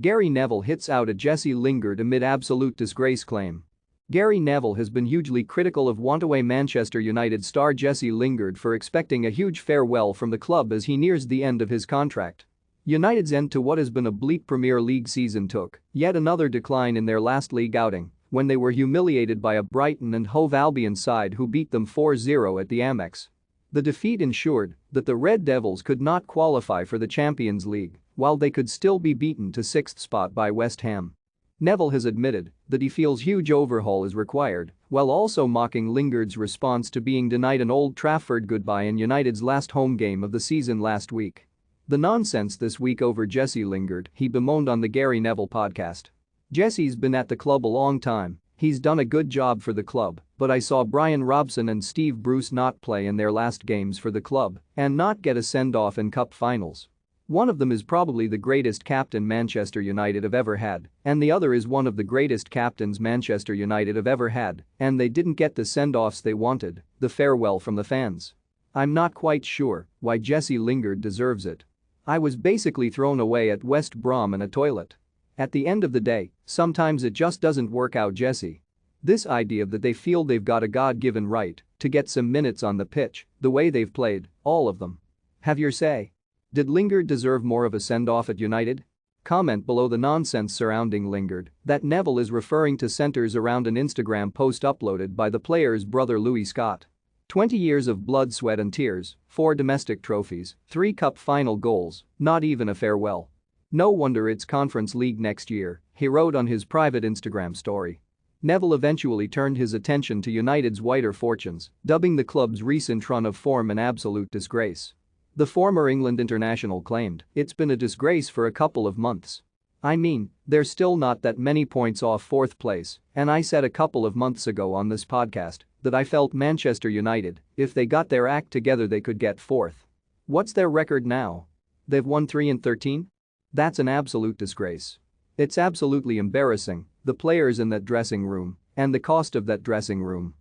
Gary Neville hits out at Jesse Lingard amid absolute disgrace claim. Gary Neville has been hugely critical of wantaway Manchester United star Jesse Lingard for expecting a huge farewell from the club as he nears the end of his contract. United's end to what has been a bleak Premier League season took yet another decline in their last league outing when they were humiliated by a Brighton and Hove Albion side who beat them 4-0 at the Amex. The defeat ensured that the Red Devils could not qualify for the Champions League, while they could still be beaten to 6th spot by West Ham. Neville has admitted that he feels huge overhaul is required, while also mocking Lingard's response to being denied an Old Trafford goodbye in United's last home game of the season last week. The nonsense this week over Jesse Lingard, he bemoaned on the Gary Neville podcast. Jesse's been at the club a long time, he's done a good job for the club, but I saw Brian Robson and Steve Bruce not play in their last games for the club and not get a send-off in cup finals. One of them is probably the greatest captain Manchester United have ever had, and the other is one of the greatest captains Manchester United have ever had, and they didn't get the send-offs they wanted, the farewell from the fans. I'm not quite sure why Jesse Lingard deserves it. I was basically thrown away at West Brom in a toilet. At the end of the day, sometimes it just doesn't work out, Jesse. This idea that they feel they've got a God-given right to get some minutes on the pitch, the way they've played, all of them. Have your say. Did Lingard deserve more of a send-off at United? Comment below the nonsense surrounding Lingard that Neville is referring to centers around an Instagram post uploaded by the player's brother Louis Scott. 20 years of blood, sweat and tears, 4 domestic trophies, 3 cup final goals, not even a farewell. No wonder it's Conference League next year, he wrote on his private Instagram story. Neville eventually turned his attention to United's wider fortunes, dubbing the club's recent run of form an absolute disgrace. The former England international claimed, "It's been a disgrace for a couple of months. I mean, they're still not that many points off 4th place, and I said a couple of months ago on this podcast that I felt Manchester United, if they got their act together they could get 4th. What's their record now? They've won 3 and 13? That's an absolute disgrace. It's absolutely embarrassing, the players in that dressing room, and the cost of that dressing room.